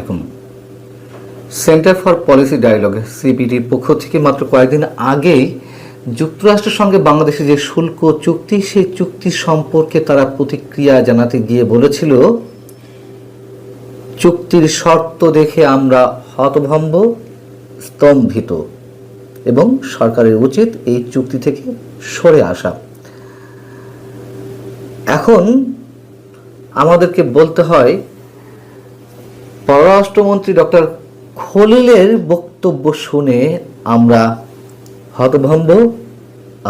আলাইকুম। Centre for policy dialogue সিপিডির পক্ষ থেকে মাত্র কয়েকদিন আগেই যুক্তরাষ্ট্রের সঙ্গে বাংলাদেশের যে শুল্ক চুক্তি, সেই চুক্তি সম্পর্কে তারা প্রতিক্রিয়া জানাতে গিয়ে বলেছিল, চুক্তির শর্ত দেখে আমরা হতভম্ব, স্তম্ভিত এবং সরকারের উচিত এই চুক্তি থেকে সরে আসা। এখন আমাদেরকে বলতে হয়, পররাষ্ট্রমন্ত্রী ডক্টর খলিলের বক্তব্য শুনে আমরা হতভম্ব,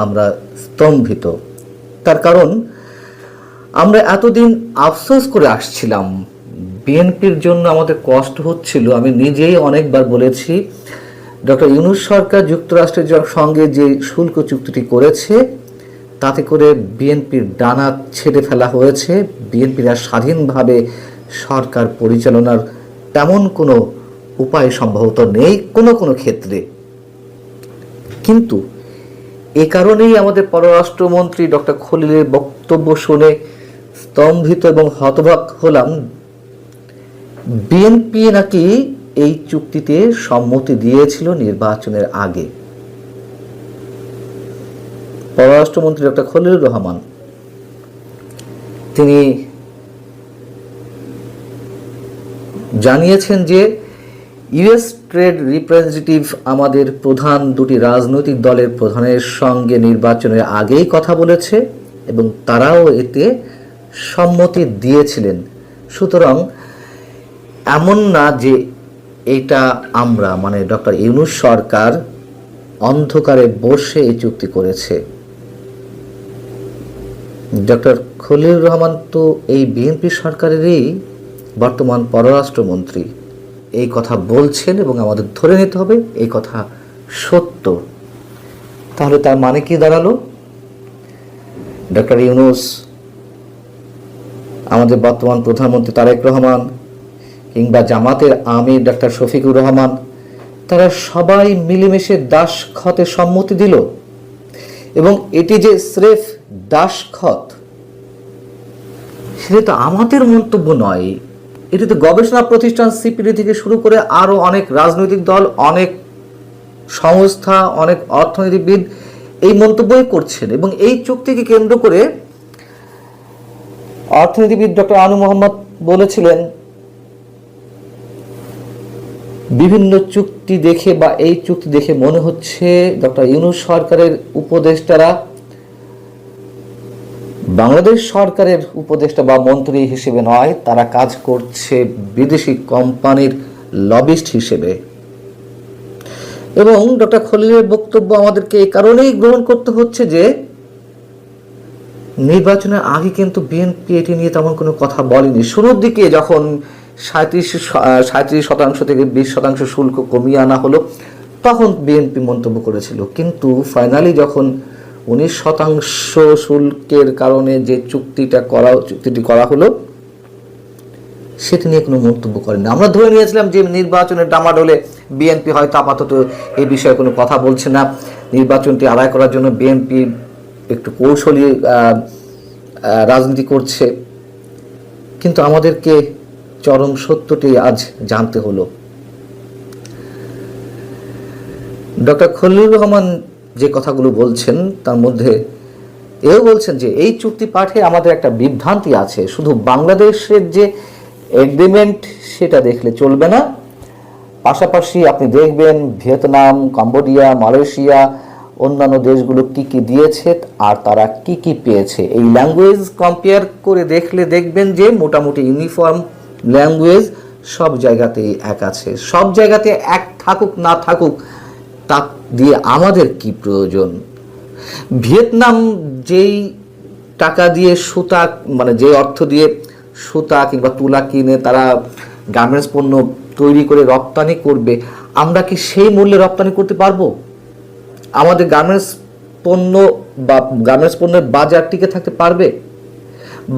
আমরা স্তম্ভিত। তার কারণ, আমরা এতদিন আফসোস করে আসছিলাম, বিএনপির জন্য আমাদের কষ্ট হচ্ছিল। আমি নিজেই অনেকবার বলেছি, ডক্টর ইউনূস সরকার যুক্তরাষ্ট্রের সঙ্গে যে শুল্ক চুক্তিটি করেছে, তাতে করে বিএনপির ডানা ছেড়ে ফেলা হয়েছে। বিএনপির আর স্বাধীনভাবে সরকার পরিচালনার তেমন কোনো উপায় সম্ভবত নেই কোনো কোনো ক্ষেত্রে। কিন্তু এ কারণেই আমাদের পররাষ্ট্রমন্ত্রী ডক্টর খলিলের বক্তব্য শুনে স্তম্ভিত এবং হতবাক হলাম। বিএনপি নাকি এই চুক্তিতে সম্মতি দিয়েছিল নির্বাচনের আগে। পররাষ্ট্রমন্ত্রী ডক্টর খলিলুর রহমান তিনি জানিয়েছেন যে ইউএস ট্রেড রিপ্রেজেন্টেটিভ আমাদের প্রধান দুটি রাজনৈতিক দলের প্রধানের সঙ্গে নির্বাচনের আগেই কথা বলেছে এবং তারাও এতে সম্মতি দিয়েছিলেন। সুতরাং এমন না যে এটা আমরা মানে ডক্টর ইউনূস সরকার অন্ধকারে বসে এই চুক্তি করেছে। ডক্টর খলিলুর রহমান তো এই বিএনপি সরকারেরই বর্তমান পররাষ্ট্রমন্ত্রী, এই কথা বলছেন এবং আমাদের ধরে নিতে হবে এই কথা সত্য। তাহলে তার মানে কি দাঁড়ালো? ডক্টর ইউনূস, আমাদের বর্তমান প্রধানমন্ত্রী তারেক রহমান কিংবা জামাতের আমির ডক্টর শফিকুর রহমান, তারা সবাই মিলেমিশে দাসখতে সম্মতি দিল এবং এটি যে স্রেফ দাসখত, সেটা তো আমাদের মন্তব্য নয়। এটি তো গবেষণা প্রতিষ্ঠান সিপিডি থেকে শুরু করে আরো অনেক রাজনৈতিক দল, অনেক সংস্থা, অনেক অর্থনীতিবিদ এই মন্তব্যই করছেন। এবং এই চুক্তিকে কেন্দ্র করে অর্থনীতিবিদ ডক্টর আনু মোহাম্মদ বলেছিলেন, বিভিন্ন চুক্তি দেখে বা এই চুক্তি দেখে মনে হচ্ছে ডক্টর ইউনূস সরকারের উপদেষ্টারা বাংলাদেশ সরকারের উপদেষ্টা বা মন্ত্রী হিসেবে নয়, তারা কাজ করছে বিদেশি কোম্পানির লবিস্ট হিসেবে। এবং ডক্টর খলিলের বক্তব্য আমাদেরকে এই কারণেই গ্রহণ করতে হচ্ছে যে নির্বাচনের আগে কিন্তু বিএনপি এটি নিয়ে তেমন কোনো কথা বলেনি। শুরুর দিকে যখন 37% থেকে 20% শুল্ক কমিয়ে আনা হলো, তখন বিএনপি মন্তব্য করেছিল। কিন্তু ফাইনালি যখন 19% শুল্কের কারণে যে চুক্তিটি করা হলো, সেটি নিয়ে কোনো মন্তব্য করেনি। আমরা ধরে নিয়েছিলাম যে নির্বাচনের ডামাডোলে বিএনপি হয়তো আপাতত এই বিষয়ে কোনো কথা বলছে না, নির্বাচনটি আদায় করার জন্য বিএনপি একটু কৌশলী রাজনীতি করছে। কিন্তু আমাদেরকে চরম সত্যটি আজ জানতে হলো। ডক্টর খলিলুর রহমান যে কথাগুলো বলছেন, তার মধ্যে এও বলছেন যে এই চুক্তি পাঠে আমাদের একটা বিভ্রান্তি আছে। শুধু বাংলাদেশের যে এগ্রিমেন্ট সেটা দেখলে চলবে না, পাশাপাশি আপনি দেখবেন ভিয়েতনাম, কম্বোডিয়া, মালয়েশিয়া, অন্যান্য দেশগুলো কি কি দিয়েছে আর তারা কি কি পেয়েছে। এই ল্যাঙ্গুয়েজ কম্পেয়ার করে দেখলে দেখবেন যে মোটামুটি ইউনিফর্ম ল্যাঙ্গুয়েজ সব জায়গাতেই এক আছে। সব জায়গাতে এক থাকুক না থাকুক, তা দিয়ে আমাদের কি প্রয়োজন? ভিয়েতনাম যেই টাকা দিয়ে সুতা, মানে যে অর্থ দিয়ে সুতা কিংবা তুলা কিনে তারা গার্মেন্টস পণ্য তৈরি করে রপ্তানি করবে, আমরা কি সেই মূল্যে রপ্তানি করতে পারবো? আমাদের গার্মেন্টস পণ্য বা গার্মেন্টস পণ্যের বাজার টিকে থাকতে পারবে?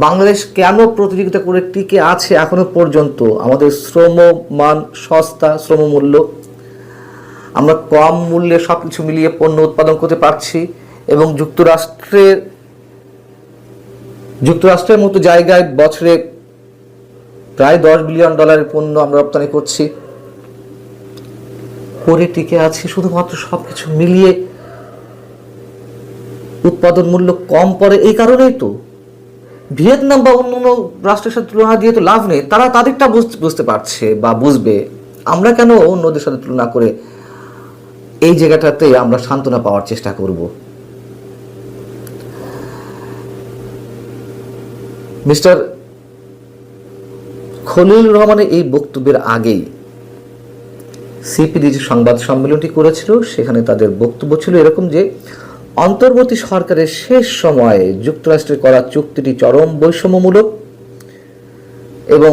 বাংলাদেশ কেন প্রতিযোগিতা করে টিকে আছে এখনো পর্যন্ত? আমাদের শ্রমমান সস্তা, শ্রমমূল্য, আমরা কম মূল্যে সবকিছু মিলিয়ে পণ্য উৎপাদন করতে পারছি এবং যুক্তরাষ্ট্রের মতো জায়গায় বছরে প্রায় $10 বিলিয়ন পণ্য আমরা রপ্তানি করছি, করে টিকে আছি শুধুমাত্র সবকিছু মিলিয়ে উৎপাদন মূল্য কম পড়ে এই কারণেই তো। ভিয়েতনাম বা অন্য অন্য রাষ্ট্রের সাথে তুলনা দিয়ে তো লাভ নেই, তারা তাদেরটা বুঝতে পারছে বা বুঝবে, আমরা কেন অন্যদের সাথে তুলনা করে এই জায়গাটাতে আমরা সান্ত্বনা পাওয়ার চেষ্টা করব। মিস্টার খলিলুর রহমানের এই বক্তব্যের আগেই সিপিডি যে সংবাদ সম্মেলনটি করেছিল সেখানে তাদের বক্তব্য ছিল এরকম যে অন্তর্বর্তী সরকারের শেষ সময়ে যুক্তরাষ্ট্রের করা চুক্তিটি চরম বৈষম্যমূলক এবং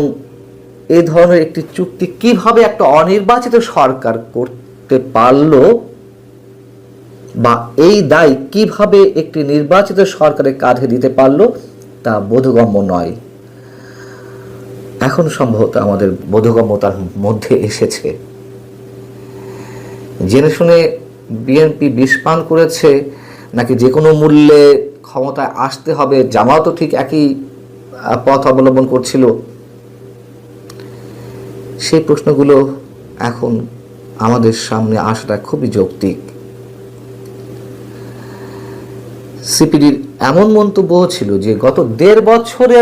এই ধরনের একটি চুক্তি কিভাবে একটা অনির্বাচিত সরকার করতে পারল বা এই দায় কিভাবে একটি নির্বাচিত সরকারের কাঁধে দিতে পারল তা বোধগম্য নয়। এখন সম্ভবত আমাদের বোধগম্যতার মধ্যে এসেছে। জেনে শুনে বিএনপি বিষ পান করেছে নাকি যে কোনো মূল্যে ক্ষমতায় আসতে হবে, জামায়াতও ঠিক একই পথ অবলম্বন করছিল, সেই প্রশ্নগুলো এখন আমাদের সামনে আসাটা খুবই যৌক্তিক। সিপিডির এমন মন্তব্য ছিল যে গত 1.5 বছরে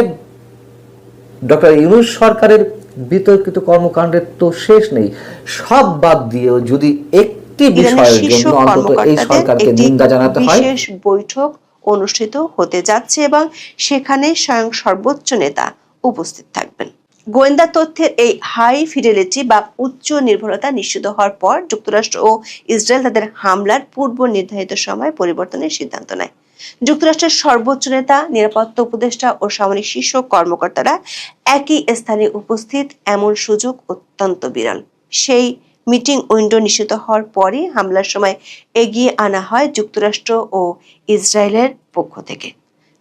ডক্টর ইউনূস সরকারের বিতর্কিত কর্মকাণ্ডের তো শেষ নেই, সব বাদ দিয়েও যদি একটি বিষয়ের জন্য অন্তত এই সরকারকে নিন্দা জানাতে হয়। বিশেষ বৈঠক অনুষ্ঠিত হতে যাচ্ছে এবং সেখানে স্বয়ং সর্বোচ্চ নেতা উপস্থিত থাকবেন। গোয়েন্দা তথ্যের এই হাই ফিডেলিটি বা উচ্চ নির্ভরতা নিশ্চিত হওয়ার পর যুক্তরাষ্ট্র ও ইসরায়েল তাদের হামলার পূর্ব নির্ধারিত সময় পরিবর্তনের সিদ্ধান্ত নেয়। যুক্তরাষ্ট্রের সর্বোচ্চ নেতা, নিরাপত্তা উপদেষ্টা ও সামরিক শীর্ষ কর্মকর্তারা একই স্থানে উপস্থিত, এমন সুযোগ অত্যন্ত বিরল। সেই মিটিং উইন্ডো নিশ্চিত হওয়ার পরে হামলার সময় এগিয়ে আনা হয় যুক্তরাষ্ট্র ও ইসরায়েলের পক্ষ থেকে।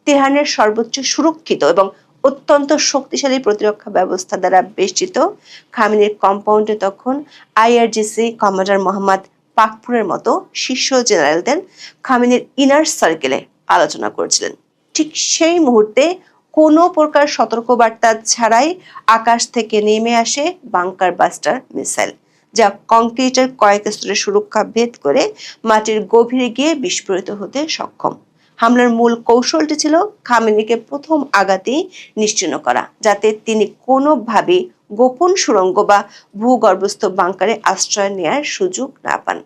তেহরানের সর্বোচ্চ সুরক্ষিত এবং অত্যন্ত শক্তিশালী প্রতিরক্ষা ব্যবস্থা দ্বারা বেষ্টিত খামেনির কম্পাউন্ডে তখন আইআরজিসি কমান্ডার মোহাম্মদ পাকপুরের মতো শীর্ষ জেনারেলদের খামেনির ইনার সার্কেলে আলোচনা করেছিলেন। ঠিক সেই মুহূর্তে কোনো প্রকার সতর্কবার্তা ছাড়াই আকাশ থেকে নেমে আসে বাংকার বাস্টার মিসাইল, যা কংক্রিটের কয়েক স্তরের সুরক্ষা ভেদ করে মাটির গভীরে গিয়ে বিস্ফোরিত হতে সক্ষম। হামলার মূল কৌশলটি ছিল খামেনিকে প্রথম আঘাতেই নিশ্চিহ্ন করা, যাতে তিনি কোনোভাবেই গোপন সুড়ঙ্গ বা ভূগর্ভস্থ বাংকারে আশ্রয় নেয়ার সুযোগ না পান।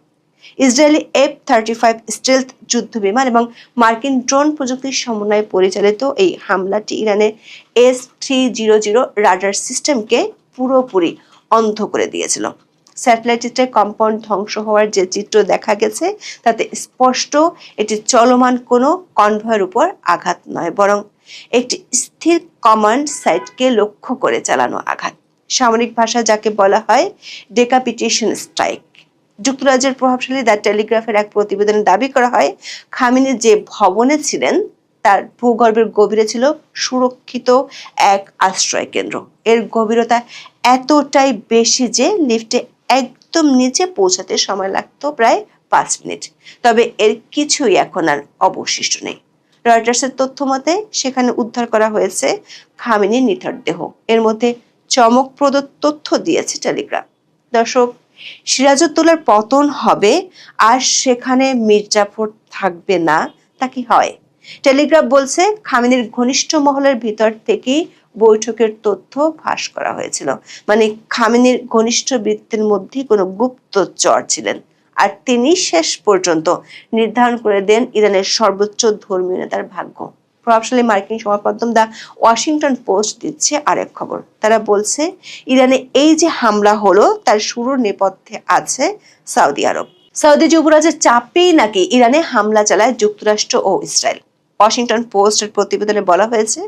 ইসরায়েলি F-35 স্টেলথ যুদ্ধ বিমান এবং মার্কিন ড্রোন প্রযুক্তির সমন্বয়ে পরিচালিত এই হামলাটি ইরানের S-300 রাডার সিস্টেমকে পুরোপুরি অন্ধ করে দিয়েছিল। স্যাটেলাইট চিত্রে কম্পাউন্ড ধ্বংস হওয়ার যে চিত্র দেখা গেছে তাতে স্পষ্ট এটি চলমান কোনো কনভয়ের উপর আঘাত নয়, বরং একটি স্থির কমান্ড সাইটকে লক্ষ্য করে চালানো আঘাত। সামরিক ভাষা যাকে বলা হয় ডেকাপিটেশন স্ট্রাইক। যুক্তরাজ্যের প্রভাবশালী দ্য টেলিগ্রাফের এক প্রতিবেদনে দাবি করা হয় খামেনি যে ভবনে ছিলেন তার ভূগর্ভের গভীরে ছিল সুরক্ষিত এক আশ্রয় কেন্দ্র। এর গভীরতা এতটাই বেশি যে লিফটে একদম নিচে পৌঁছাতে সময় লাগতো প্রায় 5 মিনিট। তবে এর কিছুই এখন আর অবশিষ্ট নেই। রয়টার্সের তথ্য মতে সেখানে উদ্ধার করা হয়েছে খামেনির নিথর দেহ। এর মধ্যে চমকপ্রদ তথ্য দিয়েছে টেলিগ্রাফ। দর্শক, সিরাজউদ্দৌলার পতন হবে আর সেখানে মীর জাফর থাকবে না, তা কি হয়? টেলিগ্রাফ বলছে খামেনির ঘনিষ্ঠ মহলের ভিতর থেকেই বৈঠকের তথ্য ফাঁস করা হয়েছিল। মানে খামেনির ঘনিষ্ঠ বৃত্তের মধ্যে কোনো গুপ্তচর ছিলেন, আর তিনি শেষ পর্যন্ত নির্ধারণ করে দেন ইরানের সর্বোচ্চ ধর্মীয় নেতার ভাগ্য। প্রভাবশালী মার্কিন সংবাদ মাধ্যম দ্য ওয়াশিংটন পোস্ট দিচ্ছে আরেক খবর। তারা বলছে ইরানে এই যে হামলা হলো তার শুরুর নেপথ্যে আছে সৌদি আরব। সৌদি যুবরাজের চাপেই নাকি ইরানে হামলা চালায় যুক্তরাষ্ট্র ও ইসরায়েল। ওয়াশিংটন পোস্টের প্রতিবেদনে বলা হয়েছে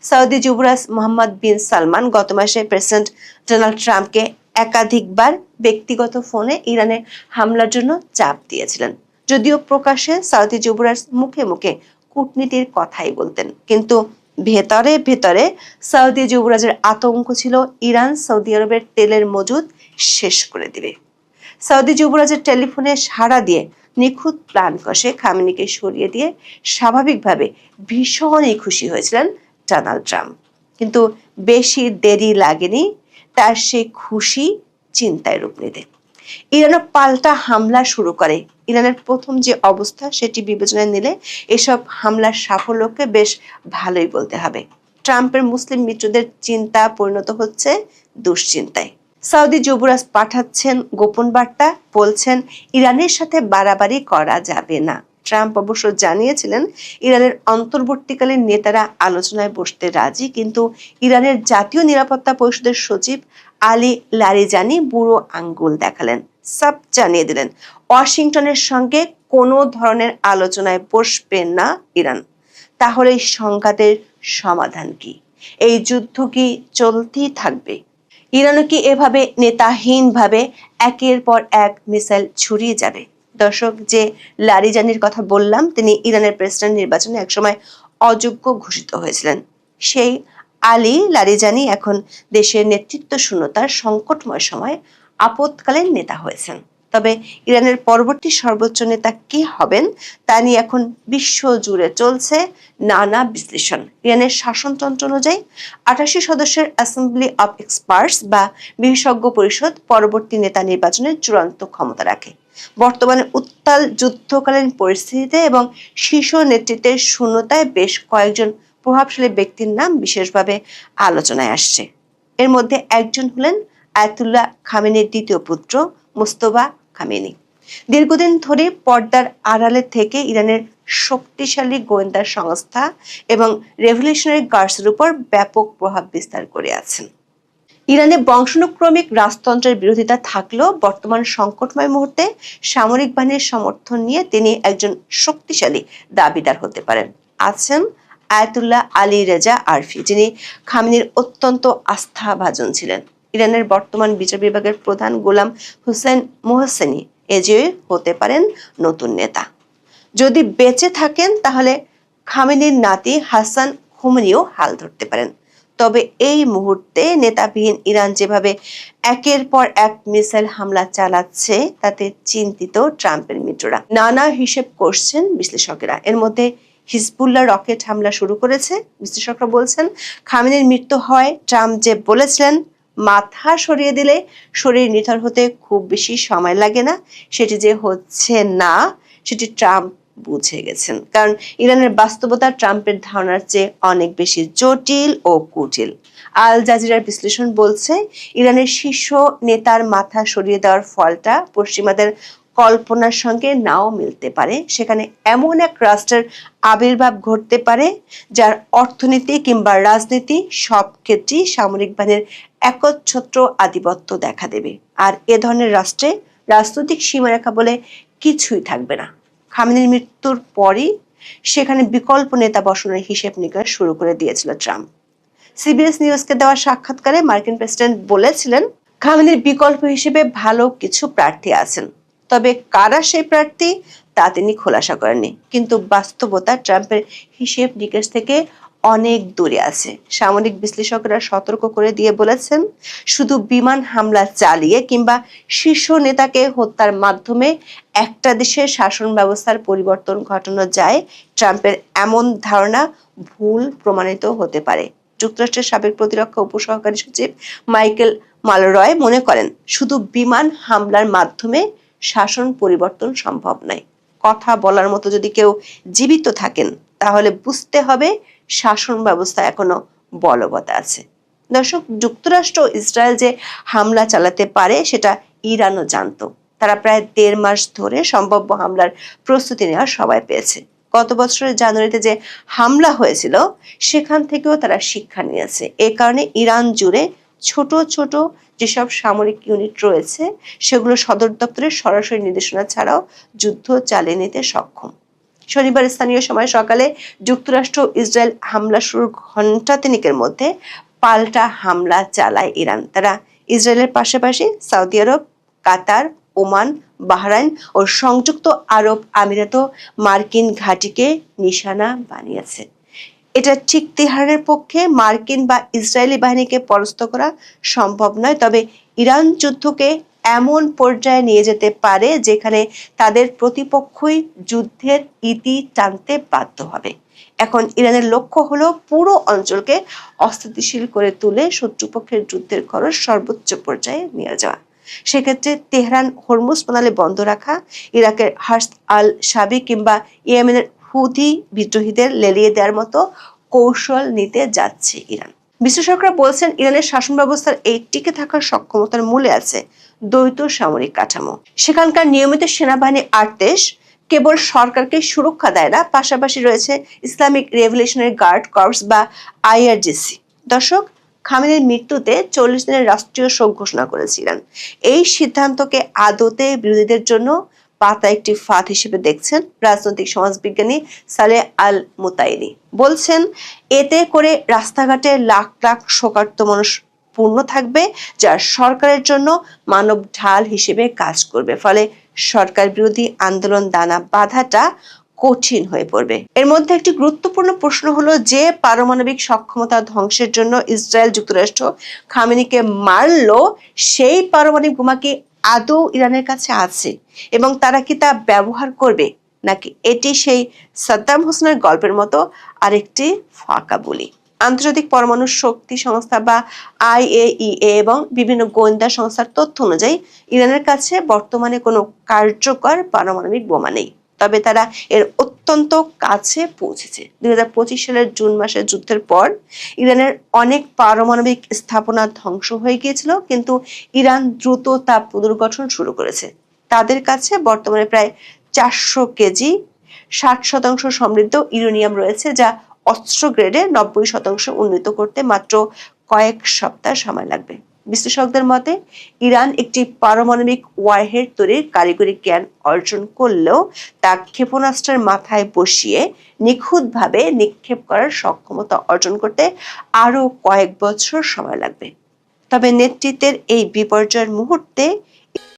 সৌদি যুবরাজ মোহাম্মদ বিন সালমান গত মাসে প্রেসিডেন্ট ডোনাল্ড ট্রাম্পকে একাধিকবার ব্যক্তিগত ফোনে ইরানে হামলার জন্য চাপ দিয়েছিলেন। যদিও প্রকাশ্যে সৌদি যুবরাজ মুখে মুখে কূটনীতির কথাই বলতেন, কিন্তু ভেতরে ভেতরে সৌদি যুবরাজের আতঙ্ক ছিল ইরান সৌদি আরবের তেলের মজুদ শেষ করে দিবে। সৌদি যুবরাজের টেলিফোনে সাড়া দিয়ে নিখুঁত প্ল্যান কষে খামেনিকে সরিয়ে দিয়ে স্বাভাবিকভাবে ভীষণই খুশি হয়েছিলেন ডোনাল্ড ট্রাম্প। কিন্তু বেশি দেরি লাগেনি তার সেই খুশি চিন্তায় রূপ নিতে। ইরানও পাল্টা হামলা শুরু করে। ইরানের প্রথম যে অবস্থা সেটি বিবেচনায় নিলে এসব হামলার সাফল্যকে বেশ ভালোই বলতে হবে। ট্রাম্পের মুসলিম মিত্রদের চিন্তা পরিণত হচ্ছে দুশ্চিন্তায়। সৌদি যুবরাজ পাঠাচ্ছেন গোপন বার্তা, বলছেন ইরানের সাথে বাড়াবাড়ি করা যাবে না। ট্রাম্প অবশ্য জানিয়েছিলেন ইরানের অন্তর্বর্তীকালীন নেতারা আলোচনায় বসতে রাজি, কিন্তু ইরানের জাতীয় নিরাপত্তা পরিষদের সচিব আলী লারিজানি বুড়ো আঙ্গুল দেখালেন, সব জানিয়ে দিলেন ওয়াশিংটনের সঙ্গে কোনো ধরনের আলোচনায় বসবে না ইরান। তাহলে এই সংঘাতের সমাধান কি? এই যুদ্ধ কি চলতেই থাকবে? ইরানও কি এভাবে নেতাহীনভাবে একের পর এক মিসাইল ছড়িয়ে যাবে? দর্শক, যে লারিজানির কথা বললাম তিনি ইরানের প্রেসিডেন্ট নির্বাচনে একসময় অযোগ্য ঘোষিত হয়েছিলেন। সেই আলী লারিজানি এখন দেশের নেতৃত্ব শূন্যতার সংকটময় সময় আপৎকালীন নেতা হয়েছেন। তবে ইরানের পরবর্তী সর্বোচ্চ নেতা কে হবেন তা নিয়ে এখন বিশ্ব জুড়ে চলছে নানা বিশ্লেষণ। ইরানের শাসনতন্ত্র অনুযায়ী ৮৮ সদস্যের অ্যাসেম্বলি অব এক্সপার্টস বা বিশেষজ্ঞ পরিষদ পরবর্তী নেতা নির্বাচনের চূড়ান্ত ক্ষমতা রাখে। বর্তমানে উত্তাল যুদ্ধকালীন পরিস্থিতিতে এবং শীর্ষ নেতৃত্বের শূন্যতায় বেশ কয়েকজন প্রভাবশালী ব্যক্তির নাম বিশেষভাবে আলোচনায় আসছে। এর মধ্যে একজন হলেন আয়াতুল্লাহ খামেনির দ্বিতীয় পুত্র মুস্তফা খামেনি। দীর্ঘদিন ধরে পর্দার আড়ালে থেকে ইরানের শক্তিশালী গোয়েন্দা সংস্থা এবং রেভলিউশনারি গার্ডসের উপর ব্যাপক প্রভাব বিস্তার করে আছেন। ইরানে বংশানুক্রমিক রাজতন্ত্রের বিরোধিতা থাকলেও বর্তমান সংকটময় মুহূর্তে সামরিক বাহিনীর সমর্থন নিয়ে তিনি একজন শক্তিশালী দাবিদার হতে পারেন। আছেন আয়াতুল্লাহ আলী রেজা আরফি, যিনি খামেনির অত্যন্ত আস্থাভাজন ছিলেন। ইরানের বর্তমান বিচার বিভাগের প্রধান গোলাম হুসেন মোহসেনি এজেই হতে পারেন নতুন নেতা। যদি বেঁচে থাকেন তাহলে খামেনির নাতি হাসান খোমেনিও হাল ধরতে পারেন। তবে এই মুহূর্তে নেতাবিহীন ইরান যেভাবে একের পর এক মিসাইল হামলা চালাচ্ছে তাতে চিন্তিত ট্রাম্পের মিত্ররা। নানা হিসেব করছেন বিশ্লেষকেরা। এর মধ্যে হিজবুল্লাহ রকেট হামলা শুরু করেছে। বিশ্লেষকরা বলছেন খামেনির মৃত্যু হয় ট্রাম্প যে বলেছিলেন মাথা সরিয়ে দিলে শরীর নিথর হতে খুব বেশি সময় লাগে না, সেটি যে হচ্ছে না সেটি ট্রাম্প বুঝে গেছেন। কারণ ইরানের বাস্তবতা ট্রাম্পের ধারণার চেয়ে অনেক বেশি জটিল ও কুটিল। আল জাজিরার বিশ্লেষণ বলছে ইরানের শীর্ষ নেতার মাথা সরিয়ে দেওয়ার ফলটা পশ্চিমাদের কল্পনার সঙ্গে নাও মিলতে পারে। সেখানে এমন এক রাষ্ট্রের আবির্ভাব ঘটতে পারে যার অর্থনীতি কিংবা রাজনীতি সব ক্ষেত্রেই সামরিক বাহিনীর একচ্ছত্র আধিপত্য দেখা দেবে। আর এ ধরনের রাষ্ট্রে রাজনৈতিক সীমারেখা বলে কিছুই থাকবে না। খামেনির মৃত্যুর পরই সেখানে বিকল্প নেতা বসানোর হিসেব নিকাশ শুরু করে দিয়েছিল ট্রাম্প। সিবিএস নিউজকে দেওয়া সাক্ষাৎকারে মার্কিন প্রেসিডেন্ট বলেছিলেন খামেনির বিকল্প হিসেবে ভালো কিছু প্রার্থী আছেন, তবে কারা সেই প্রার্থী তা তিনি খোলাসা করেননি। কিন্তু বাস্তবতা ট্রাম্পের হিসেব নিকাশ থেকে অনেক দূরে আছে। সামরিক বিশ্লেষকরা সতর্ক করে দিয়ে বলেছেন শুধু বিমান হামলা চালিয়ে কিংবা শীর্ষ নেতাকে হত্যার মাধ্যমে একটা দেশের শাসন ব্যবস্থার পরিবর্তন ঘটানো যায়, ট্রাম্পের এমন ধারণা ভুল প্রমাণিত হতে পারে। যুক্তরাষ্ট্রের সাবেক প্রতিরক্ষা উপসহকারী সচিব মাইকেল মালরয় মনে করেন শুধু বিমান হামলার মাধ্যমে শাসন পরিবর্তন সম্ভব নয়। কথা বলার মতো যদি কেউ জীবিত থাকেন তাহলে বুঝতে হবে শাসন ব্যবস্থা এখনো বলবৎ আছে। দর্শক, যুক্তরাষ্ট্র ইসরায়েল যে হামলা চালাতে পারে সেটা ইরানও জানতো। তারা প্রায় ১.৫ মাস ধরে সম্ভাব্য হামলার প্রস্তুতি নেওয়ার সময় পেয়েছে। গত বছরের জানুয়ারিতে যে হামলা হয়েছিল সেখান থেকেও তারা শিক্ষা নিয়েছে। এ কারণে ইরান জুড়ে ছোট ছোট যেসব সামরিক ইউনিট রয়েছে সেগুলো সদর দপ্তরের সরাসরি নির্দেশনা ছাড়াও যুদ্ধ চালিয়ে নিতে সক্ষম। শনিবার স্থানীয় সময় সকালে যুক্তরাষ্ট্র ইসরায়েল হামলা শুরুর ঘণ্টা তিনেকের মধ্যে পাল্টা হামলা চালায় ইরান। তারা ইসরায়েলের পাশাপাশি সৌদি আরব, কাতার, ওমান, বাহরাইন ও সংযুক্ত আরব আমিরাতও মার্কিন ঘাঁটিকে নিশানা বানিয়েছে। এটা ঠিক তেহরানের পক্ষে মার্কিন বা ইসরায়েলি বাহিনীকে পরাস্ত করা সম্ভব নয়, তবে ইরান যুদ্ধকে এমন পর্যায়ে নিয়ে যেতে পারে যেখানে তাদের প্রতিপক্ষই যুদ্ধের ইতি টানতে বাধ্য হবে। এখন ইরানের লক্ষ্য হলো পুরো অঞ্চলকে অস্থিতিশীল করে তুলে শত্রুপক্ষের যুদ্ধের খরচ সর্বোচ্চ পর্যায়ে নিয়ে যাওয়া। সেক্ষেত্রে তেহরান হরমুজ প্রণালী বন্ধ রাখা, ইরাকের হার্স আল শাবি কিংবা ইয়েমেনের হুথি বিদ্রোহীদের লেলিয়ে দেওয়ার মতো কৌশল নিতে যাচ্ছে ইরান। বিশ্লেষকরা বলছেন, ইরানের শাসন ব্যবস্থার এই টিকে থাকার সক্ষমতার মূলে আছে দ্বৈত সামরিক কাঠামো। সেখানকার নিয়মিত সেনাবাহিনী আর্তেশ কেবল সরকারকে সুরক্ষা দেয় না, পাশাপাশি রয়েছে ইসলামিক রেভলিউশনারি গার্ড কর্পস বা IRGC। দর্শক, খামেনির মৃত্যুতে 40 দিনের রাষ্ট্রীয় শোক ঘোষণা করেছে ইরান। এই সিদ্ধান্তকে আদতে বিরোধীদের জন্য পাতা একটি ফাঁদ হিসেবে দেখছেন রাজনৈতিক সমাজবিজ্ঞানী সালেহ আল মুতাইনি। বলছেন, এতে করে রাস্তাঘাটে লাখ লাখ শোকার্ত মানুষ পূর্ণ থাকবে, যা সরকারের জন্য মানব ঢাল হিসেবে কাজ করবে। ফলে সরকার বিরোধী আন্দোলন দানা বাঁধাটা কঠিন হয়ে পড়বে। এর মধ্যে একটি গুরুত্বপূর্ণ প্রশ্ন হলো, যে পারমাণবিক সক্ষমতা ধ্বংসের জন্য ইসরায়েল যুক্তরাষ্ট্র খামেনিকে মারলো, সেই পারমাণবিক বোমা কি আদৌ ইরানের কাছে আছে এবং তারা কি তা ব্যবহার করবে, নাকি এটি সেই সাদ্দাম হোসেনের গল্পের মতো আরেকটি ফাঁকা বলি? আন্তর্জাতিক পরমাণু শক্তি সংস্থা বা IAEA এবং বিভিন্ন গোয়েন্দা সংস্থার তথ্য অনুযায়ী ইরানের কাছে বর্তমানে কোনো কার্যকর পারমাণবিক বোমা নেই, তবে তারা এর অত্যন্ত কাছে পৌঁছেছে। 2025 সালের জুন মাসের যুদ্ধের পর ইরানের অনেক পারমাণবিক স্থাপনা ধ্বংস হয়ে গিয়েছিল, কিন্তু ইরান দ্রুত তা পুনর্গঠন শুরু করেছে। তাদের কাছে বর্তমানে প্রায় 400 কেজি 60% সমৃদ্ধ ইউরেনিয়াম রয়েছে, যা অস্ত্র গ্রেডে 90% উন্নীত করতে মাত্র কয়েক সপ্তাহ সময় লাগবে। বিশ্লেষকদের মতে, ইরান একটি পারমাণবিক ওয়ারহেড তৈরির কারিগরি জ্ঞান অর্জন করলেও তা ক্ষেপণাস্ত্রের মাথায় বসিয়ে নিখুঁতভাবে নিক্ষেপ করার সক্ষমতা অর্জন করতে আরো কয়েক বছর সময় লাগবে। তবে নেতৃত্বের এই বিপর্যয়ের মুহূর্তে